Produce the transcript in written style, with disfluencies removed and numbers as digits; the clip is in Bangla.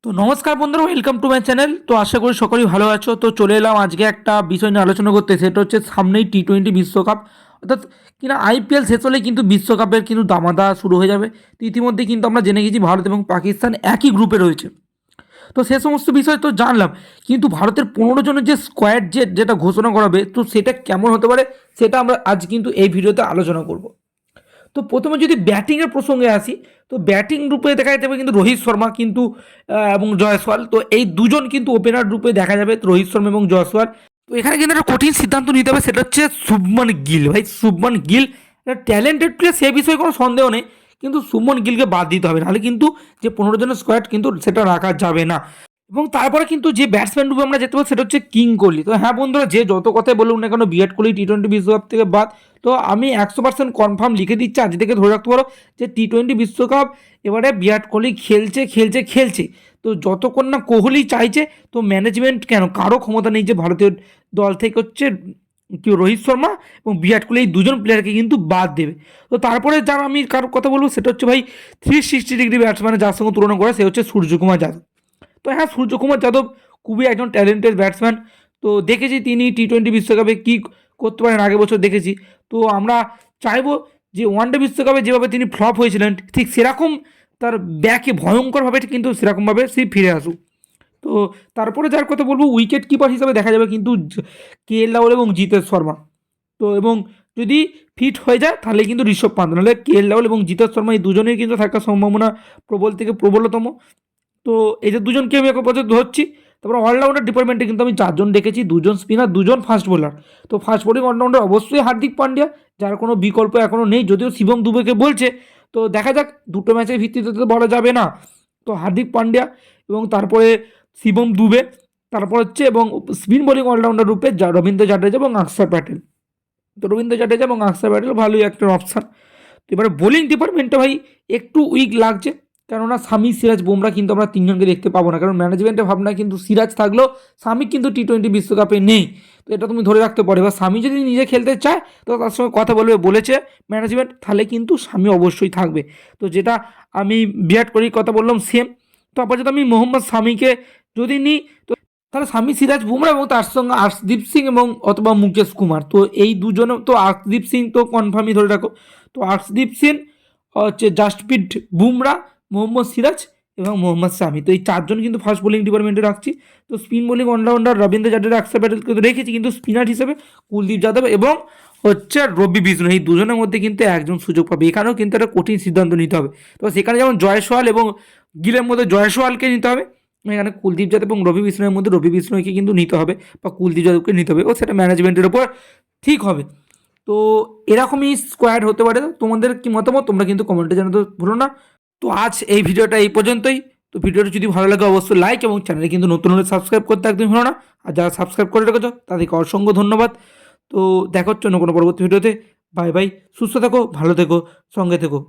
তো নমস্কার বন্ধুরা, ওয়েলকাম টু মাই চ্যানেল। তো আশা করি সকলেই ভালো আছো। তো চলে এলাম আজকে একটা বিষয় নিয়ে আলোচনা করতে, সেটা হচ্ছে সামনেই টি-20 বিশ্বকাপ, অর্থাৎ কিনা আইপিএল শেষ হলে কিন্তু বিশ্বকাপের কিন্তু দামাদা শুরু হয়ে যাবে। তো ইতিমধ্যে কিন্তু আমরা জেনে গেছি ভারত এবং পাকিস্তান একই গ্রুপে রয়েছে। তো সে সমস্ত বিষয় তো জানলাম, কিন্তু ভারতের 15 জনের যে স্কোয়াড যেটা ঘোষণা করাবে, তো সেটা কেমন হতে পারে সেটা আমরা আজ কিন্তু এই ভিডিওতে আলোচনা করব। তো প্রথমে যদি ব্যাটিংয়ের প্রসঙ্গে আসি, তো ব্যাটিং রূপে দেখা যেতে পারে কিন্তু রোহিত শর্মা কিন্তু এবং জয়সওয়াল, তো এই দুজন কিন্তু ওপেনার রূপে দেখা যাবে, রোহিত শর্মা এবং জয়সওয়াল। তো এখানে কিন্তু একটা কঠিন সিদ্ধান্ত নিতে হবে, সেটা হচ্ছে শুভমান গিল। ভাই শুভমান গিল ট্যালেন্টেড প্লেয়ার, সে বিষয়ে কোনো সন্দেহ নেই, কিন্তু শুভমান গিলকে বাদ দিতে হবে, নাহলে কিন্তু যে 15 জনের স্কোয়াড কিন্তু সেটা রাখা যাবে না। এবং তারপরে কিন্তু যে ব্যাটসম্যান রূপে আমরা যেতে পারি সেটা হচ্ছে কিং কোহলি। তো হ্যাঁ বন্ধুরা, যে যত কথাই বলুন না কেন, বিরাট কোহলি টি-20 বিশ্বকাপ থেকে বাদ। তো আমি 100% কনফার্ম লিখে দিচ্ছি, আজ থেকে ধরে রাখতে পারো যে টি-20 বিশ্বকাপ এবারে বিরাট কোহলি খেলছে খেলছে খেলছে। তো যতক্ষণ না কোহলি চাইছে, তো ম্যানেজমেন্ট কেন কারো ক্ষমতা নেই যে ভারতীয় দল থেকে হচ্ছে কি রোহিত শর্মা এবং বিরাট কোহলি এই দুজন প্লেয়ারকে কিন্তু বাদ দেবে। তো তারপরে যার আমি কারোর কথা বলবো সেটা হচ্ছে ভাই 360 ডিগ্রি ব্যাটসম্যান, যার সঙ্গে তুলনা করে সে হচ্ছে সূর্যকুমার যাদব। তো হ্যাঁ, সূর্যকুমার যাদব খুবই একজন ট্যালেন্টেড ব্যাটসম্যান। তো দেখেছি তিনি টি-20 বিশ্বকাপে কী করতে পারেন, আগের বছর দেখেছি। তো আমরা চাইবো যে ওয়ানডে বিশ্বকাপে যেভাবে তিনি ফ্লপ হয়েছিলেন, ঠিক সেরকম তার ব্যাকে ভয়ঙ্করভাবে কিন্তু সেরকমভাবে সে ফিরে আসুক। তো তারপরে যার কথা বলবো উইকেট কিপার হিসাবে দেখা যাবে কিন্তু কে এল রাহুল এবং জিতেশ শর্মা। তো এবং যদি ফিট হয়ে যায় তাহলে কিন্তু ঋষভ পান্ত, নাহলে কে এল রাহুল এবং জিতেশ শর্মা এই দুজনেই কিন্তু থাকার সম্ভাবনা প্রবল থেকে প্রবলতম। তো এই যে দুজনকে আমি এখন পর্যন্ত ধরছি। তারপর অলরাউন্ডার ডিপার্টমেন্টে কিন্তু আমি 4 জন দেখেছি, 2 জন স্পিনার, 2 জন ফাস্ট বোলার। তো ফাস্ট বোলিং অলরাউন্ডার অবশ্যই হার্দিক পান্ডিয়া, যার কোনো বিকল্প এখনও নেই, যদিও শিবম দুবেকে বলছে। তো দেখা যাক, দুটো ম্যাচের ভিত্তিতে তো বলা যাবে না। তো হার্দিক পান্ডিয়া এবং তারপরে শিবম দুবে, তারপর হচ্ছে এবং স্পিন বোলিং অলরাউন্ডার রূপে রবীন্দ্র জাডেজা এবং অক্ষর প্যাটেল। তো রবীন্দ্র জাডেজা এবং অক্ষর প্যাটেল ভালোই একটা অপশান। তো এবারে বোলিং ডিপার্টমেন্টটা ভাই একটু উইক লাগছে, কেননা সামি, সিরাজ, বুমরা কিন্তু আমরা 3 জনকে দেখতে পাবো না, কারণ ম্যানেজমেন্টের ভাবনা কিন্তু সিরাজ থাকলেও সামি কিন্তু টি-20 বিশ্বকাপে নেই। তো এটা তুমি ধরে রাখতে পারো। এবার সামি যদি নিজে খেলতে চায় তো তার সঙ্গে কথা বলেছে ম্যানেজমেন্ট, তাহলে কিন্তু সামি অবশ্যই থাকবে। তো যেটা আমি বিরাট কোহলির কথা বললাম সেম। তো আপাতত আমি মোহাম্মদ সামিকে যদি নিই, তো তাহলে সামি, সিরাজ, বুমরা এবং তার সঙ্গে আর্শদীপ সিং এবং অথবা মুকেশ কুমার। তো এই দুজনে, তো আর্শদীপ সিং তো কনফার্মই ধরে রাখো। তো আর্শদীপ সিং হচ্ছে জাসপ্রীত বুমরা, মোহাম্মদ সিরাজ এবং মোহাম্মদ শামি। তো এই 4 জন কিন্তু ফাস্ট বোলিং ডিপার্টমেন্টে রাখছি। তো spin bowling allrounder Ravindra Jadeja, Axar প্যাটেলকে তো রেখেছি, কিন্তু স্পিনার হিসেবে কুলদীপ যাদব এবং হচ্ছে রবি বিষ্ণু, এই দুজনের মধ্যে কিন্তু একজন সুযোগ পাবে। এখানেও কিন্তু একটা কঠিন সিদ্ধান্ত নিতে হবে। তো সেখানে যেমন জয়সওয়াল এবং গিলের মধ্যে জয়সওয়ালকে নিতে হবে, এখানে কুলদীপ যাদব এবং রবি বিষ্ণুর মধ্যে রবি বিষ্ণুকে কিন্তু নিতে হবে, বা কুলদীপ যাদবকে নিতে হবে, ও সেটা ম্যানেজমেন্টের ওপর ঠিক হবে। তো এরকমই স্কোয়াড হতে পারে। তোমাদের কি মতামত তোমরা কিন্তু কমেন্টে জানাতে ভুলো না। তো আজ এই ভিডিওটা এই পর্যন্তই। তো ভিডিওটা যদি ভালো লাগে অবশ্যই লাইক, এবং চ্যানেলে কিন্তু নতুন হলে সাবস্ক্রাইব করতে একদম ভুলো না। আর যারা সাবস্ক্রাইব করে রেখেছো তাদেরকে অসংখ্য ধন্যবাদ। তো দেখা হচ্ছে অন্য কোনো পরবর্তী ভিডিওতে। বাই বাই, সুস্থ থেকো, ভালো থেকো, সঙ্গে থেকো।